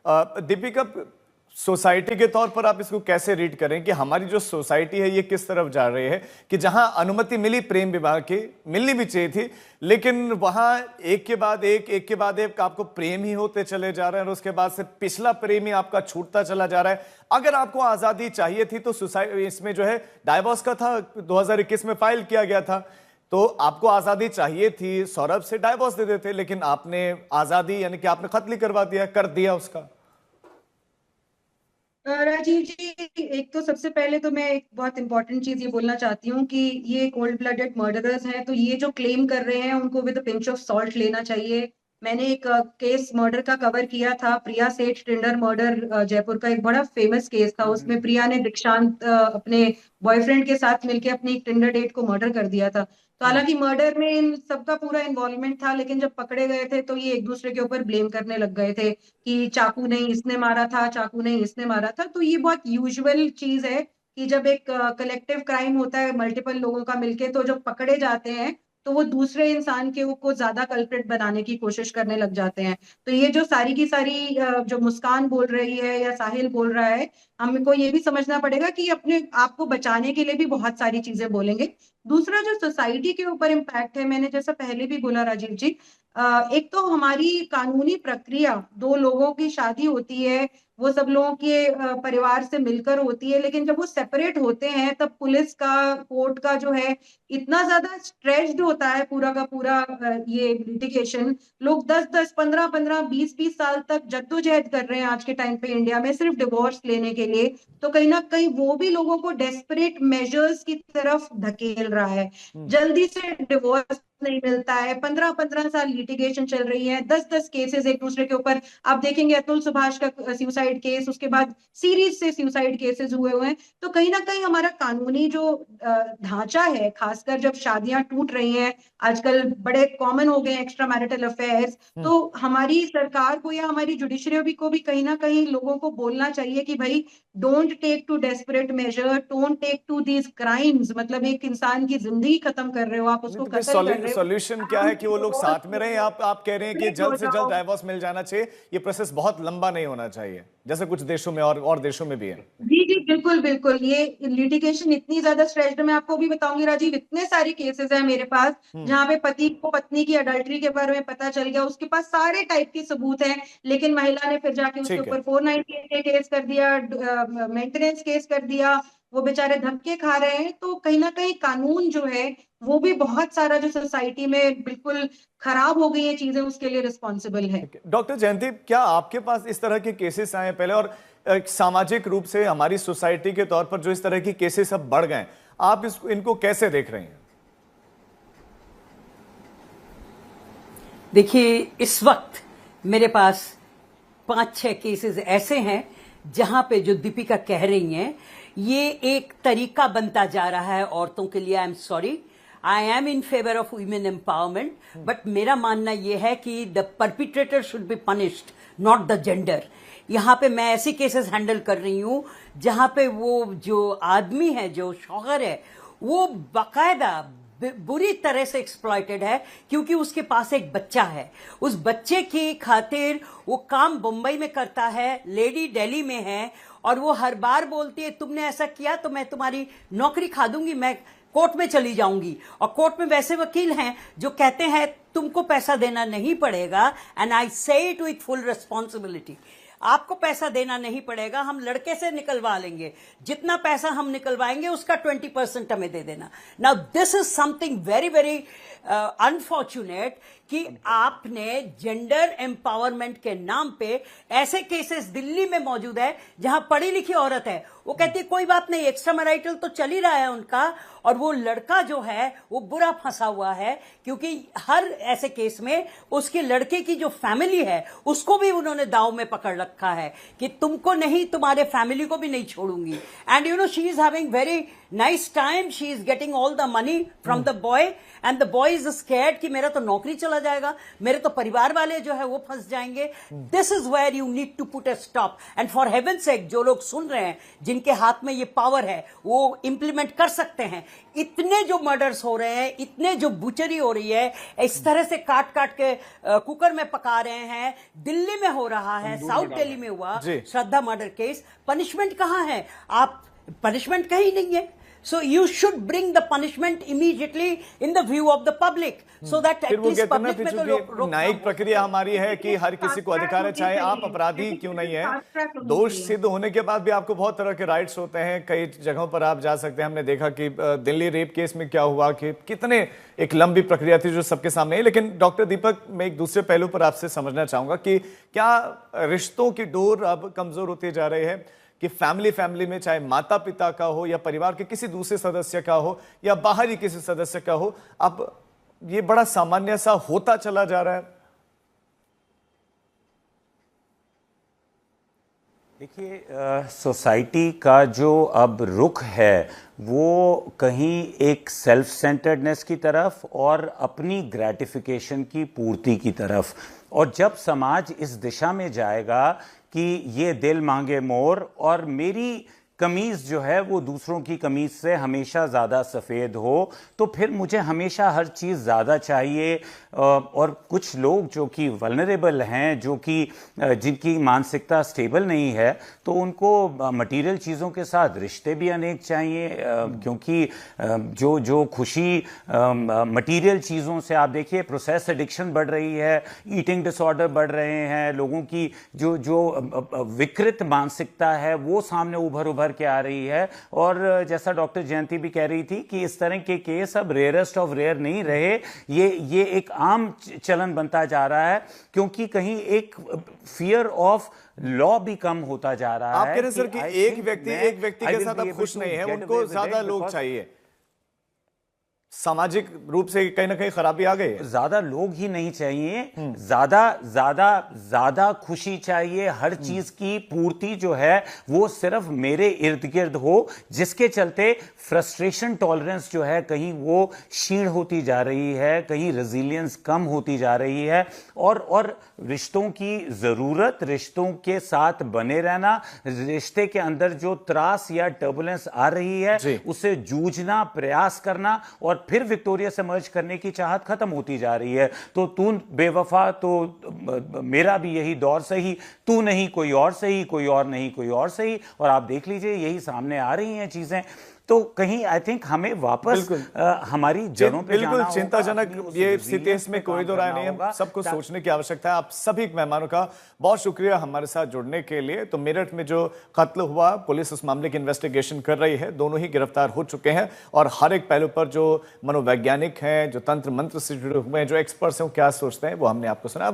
Deepika, society के तौर पर आप इसको कैसे रीड करें कि हमारी जो सोसाइटी है ये किस तरफ जा रही है कि जहां अनुमति मिली प्रेम विवाह की, मिलनी भी चाहिए थी, लेकिन वहां एक के बाद एक आपको प्रेम ही होते चले जा रहे हैं और उसके बाद से पिछला प्रेम ही आपका छूटता चला जा रहा है। अगर आपको आजादी चाहिए थी तो सोसाइटी इसमें जो है डाइवोर्स का था 2021 में फाइल किया गया था, तो आपको आजादी चाहिए थी, सौरभ से डाइवोर्स दे देते, लेकिन आपने आजादी यानी कि आपने कत्ल करवा दिया, कर दिया उसका। राजीव जी, एक तो सबसे पहले तो मैं एक बहुत इंपॉर्टेंट चीज ये बोलना चाहती हूँ कि ये कोल्ड ब्लडेड मर्डरर्स हैं, तो ये जो क्लेम कर रहे हैं उनको विद पिंच ऑफ सॉल्ट लेना चाहिए। मैंने एक केस मर्डर का कवर किया था, प्रिया सेठ टिंडर मर्डर, जयपुर का एक बड़ा फेमस केस था। उसमें प्रिया ने दीक्षांत अपने बॉयफ्रेंड के साथ मिलकर अपनी एक टिंडर डेट को मर्डर कर दिया था। तो हालांकि मर्डर में इन सबका पूरा इन्वॉल्वमेंट था, लेकिन जब पकड़े गए थे तो ये एक दूसरे के ऊपर ब्लेम करने लग गए थे कि चाकू नहीं इसने मारा था, चाकू नहीं इसने मारा था। तो ये बहुत यूजुअल चीज है कि जब एक कलेक्टिव क्राइम होता है मल्टीपल लोगों का मिलके, तो जब पकड़े जाते हैं तो वो दूसरे इंसान के को ज्यादा कल्प्रिट बनाने की कोशिश करने लग जाते हैं। तो ये जो सारी की सारी जो मुस्कान बोल रही है या साहिल बोल रहा है, हमको ये भी समझना पड़ेगा कि अपने आप को बचाने के लिए भी बहुत सारी चीजें बोलेंगे। दूसरा जो सोसाइटी के ऊपर इम्पैक्ट है, मैंने जैसा पहले भी बोला राजीव जी, एक तो हमारी कानूनी प्रक्रिया, दो लोगों की शादी होती है, वो सब लोगों के परिवार से मिलकर होती है, लेकिन जब वो सेपरेट होते हैं तब पुलिस का, कोर्ट का जो है इतना ज्यादा स्ट्रेस्ड होता है पूरा का पूरा ये लिटिगेशन। लोग 10-10, 15-15, 20-20 साल तक जद्दोजहद कर रहे हैं आज के टाइम पे इंडिया में सिर्फ डिवोर्स लेने के लिए। तो कहीं ना कहीं वो भी लोगों को डेस्परेट मेजर्स की तरफ धकेल रहा है। जल्दी से डिवोर्स नहीं मिलता है, 15-15 साल लिटिगेशन चल रही है, 10-10 केसेस एक दूसरे के ऊपर। आप देखेंगे अतुल सुभाष का सुसाइड केस, उसके बाद सीरीज से सुसाइड केसेस हुए हैं। तो कहीं ना कहीं हमारा कानूनी जो ढांचा है, खासकर जब शादियां टूट रही हैं, आजकल बड़े कॉमन हो गए एक्स्ट्रा मैरिटल अफेयर्स, तो हमारी सरकार को या हमारी जुडिशरी को भी कहीं ना कहीं लोगों को बोलना चाहिए कि भाई, don't take too desperate measure, don't take to these crimes. मतलब एक इंसान की जिंदगी खत्म कर रहे हो आप, नहीं उसको तो फिर कत्ल कर रहे हो। सॉल्यूशन क्या है कि वो लोग साथ में रहें? आप कह रहे हैं कि स्प्लिट हो जल्द से जल्द जाओ। डाइवोर्स मिल जाना चाहिए, ये प्रोसेस बहुत लंबा नहीं होना चाहिए, जैसे कुछ देशों में और देशों में भी है। जी जी, बिल्कुल बिल्कुल। ये लिटिगेशन इतनी ज्यादा स्ट्रेस्ड, मैं आपको भी बताऊंगी राजीव, इतने सारे केसेस हैं मेरे पास जहां पे पति को पत्नी की अडल्ट्री के बारे में पता चल गया, उसके पास सारे टाइप के सबूत हैं, लेकिन महिला ने फिर जाके उसके ठीक है। ऊपर 498 केस कर दिया, मेंटेनेंस केस कर दिया। वो बेचारे धक्के खा रहे हैं। तो कहीं ना कहीं कानून जो है वो भी बहुत सारा जो सोसाइटी में बिल्कुल खराब हो गई है चीजें, उसके लिए रिस्पॉन्सिबल है। ठीक है डॉक्टर जयंती, क्या आपके पास इस तरह के केसेस आए हैं पहले, और सामाजिक रूप से हमारी सोसाइटी के तौर पर जो इस तरह की केसेस अब बढ़ गए, आप इनको कैसे देख रहे हैं? देखिए, इस वक्त मेरे पास 5-6 केसेस ऐसे हैं जहां पे जो दीपिका कह रही हैं, ये एक तरीका बनता जा रहा है औरतों के लिए। I am sorry, I am in favour of women empowerment, but मेरा मानना यह है कि the perpetrator should be punished, not the gender. यहां पे मैं ऐसी केसेस हैंडल कर रही हूं जहां पे वो जो आदमी है, जो शौहर है, वो बाकायदा बुरी तरह से एक्सप्लॉइटेड है, क्योंकि उसके पास एक बच्चा है। उस बच्चे की खातिर वो काम बम्बई में करता है, लेडी दिल्ली में है, और वो हर बार बोलती है तुमने ऐसा किया तो मैं तुम्हारी नौकरी खा दूंगी, मैं कोर्ट में चली जाऊंगी। और कोर्ट में वैसे वकील हैं जो कहते हैं तुमको पैसा देना नहीं पड़ेगा, एंड आई से इट विथ फुल रिस्पॉन्सिबिलिटी, आपको पैसा देना नहीं पड़ेगा, हम लड़के से निकलवा लेंगे, जितना पैसा हम निकलवाएंगे उसका 20% हमें दे देना। Now this is something very very unfortunate कि आपने जेंडर एम्पावरमेंट के नाम पे ऐसे केसेस दिल्ली में मौजूद है जहां पढ़ी लिखी औरत है, वो कहती कोई बात नहीं, एक्स्ट्रा मैरिटल तो चल ही रहा है उनका, और वो लड़का जो है वो बुरा फंसा हुआ है, क्योंकि हर ऐसे केस में उसके लड़के की जो फैमिली है उसको भी उन्होंने दाव में पकड़ रखा है कि तुमको नहीं, तुम्हारे फैमिली को भी नहीं छोड़ूंगी। And you know, she is having very nice time she is getting all the money from the boy and the boy is scared कि मेरा तो नौकरी चला जाएगा, मेरे तो परिवार वाले जो है वो फंस जाएंगे. This is where you need to put a stop. And for heaven sake, जो लोग सुन रहे हैं, जिनके हाथ में ये पावर है, वो इंप्लीमेंट कर सकते हैं. इतने जो मर्डर्स हो रहे हैं, इतने जो बुचरी हो रही है, इस तरह से काट काट के कुकर में पका रहे हैं. दिल्ली में हो रहा है, साउथ दिल्ली में हुआ श्रद्धा मर्डर केस. पनिशमेंट कहां है? आप पनिशमेंट कहीं नहीं है. So you should bring the punishment immediately in the view of the public, so that at least public में तो लोग न्यायिक प्रक्रिया हमारी है कि हर किसी को अधिकार है, चाहे आप अपराधी क्यों नहीं है. दोष सिद्ध होने के बाद भी आपको बहुत तरह के राइट्स होते हैं, कई जगहों पर आप जा सकते हैं. हमने देखा कि दिल्ली रेप केस में क्या हुआ कि कितने एक लंबी प्रक्रिया थी जो सबके सामने है. लेकिन डॉक्टर दीपक, मैं एक दूसरे पहलू पर आपसे समझना चाहूंगा कि क्या रिश्तों की डोर अब कमजोर होती जा रही है कि फैमिली में, चाहे माता पिता का हो या परिवार के किसी दूसरे सदस्य का हो या बाहरी किसी सदस्य का हो, अब ये बड़ा सामान्य सा होता चला जा रहा है? देखिए, सोसाइटी का जो अब रुख है वो कहीं एक सेल्फ सेंटर्डनेस की तरफ और अपनी ग्रेटिफिकेशन की पूर्ति की तरफ. और जब समाज इस दिशा में जाएगा कि ये दिल मांगे मोर और मेरी कमीज जो है वो दूसरों की कमीज से हमेशा ज़्यादा सफ़ेद हो, तो फिर मुझे हमेशा हर चीज़ ज़्यादा चाहिए. और कुछ लोग जो कि वल्नरेबल हैं, जो कि जिनकी मानसिकता स्टेबल नहीं है, तो उनको मटेरियल चीज़ों के साथ रिश्ते भी अनेक चाहिए. क्योंकि जो खुशी मटेरियल चीज़ों से, आप देखिए प्रोसेस एडिक्शन बढ़ रही है, ईटिंग डिसऑर्डर बढ़ रहे हैं, लोगों की जो विकृत मानसिकता है वो सामने उभर के आ रही है. और जैसा डॉक्टर जयंती भी कह रही थी कि इस तरह के केस अब रेयरेस्ट ऑफ रेयर नहीं रहे, ये एक आम चलन बनता जा रहा है. क्योंकि कहीं एक फियर ऑफ लॉ भी कम होता जा रहा है. आप कह रहे हैं सर कि एक व्यक्ति के साथ आप खुश नहीं है, उनको ज्यादा लोग चाहिए. सामाजिक रूप से कहीं ना कहीं खराबी आ गई है. ज्यादा लोग ही नहीं चाहिए, ज्यादा खुशी चाहिए. हर चीज की पूर्ति जो है वो सिर्फ मेरे इर्द गिर्द हो, जिसके चलते फ्रस्ट्रेशन टॉलरेंस जो है कहीं वो क्षीण होती जा रही है, कहीं रेजिलियंस कम होती जा रही है. और रिश्तों की जरूरत, रिश्तों के साथ बने रहना, रिश्ते के अंदर जो त्रास या टर्बुलेंस आ रही है उसे जूझना, प्रयास करना और फिर विक्टोरिया इमर्ज करने की चाहत खत्म होती जा रही है. तो तू बेवफा, तो मेरा भी यही दौर सही, तू नहीं कोई और सही, कोई और नहीं कोई और सही. और आप देख लीजिए यही सामने आ रही हैं चीजें. तो कहीं आई थिंक हमें वापस हमारी जड़ों पे बिल्कुल चिंताजनक ये स्थिति, इसमें कोई दो राय नहीं है. सबको सोचने की आवश्यकता है. आप सभी मेहमानों का बहुत शुक्रिया हमारे साथ जुड़ने के लिए. तो मेरठ में जो कत्ल हुआ, पुलिस उस मामले की इन्वेस्टिगेशन कर रही है. दोनों ही गिरफ्तार हो चुके हैं और हर एक पहलू पर जो मनोवैज्ञानिक हैं, जो तंत्र मंत्र से जुड़े हुए हैं, जो एक्सपर्ट्स हैं, वो क्या सोचते हैं वो हमने आपको सुना.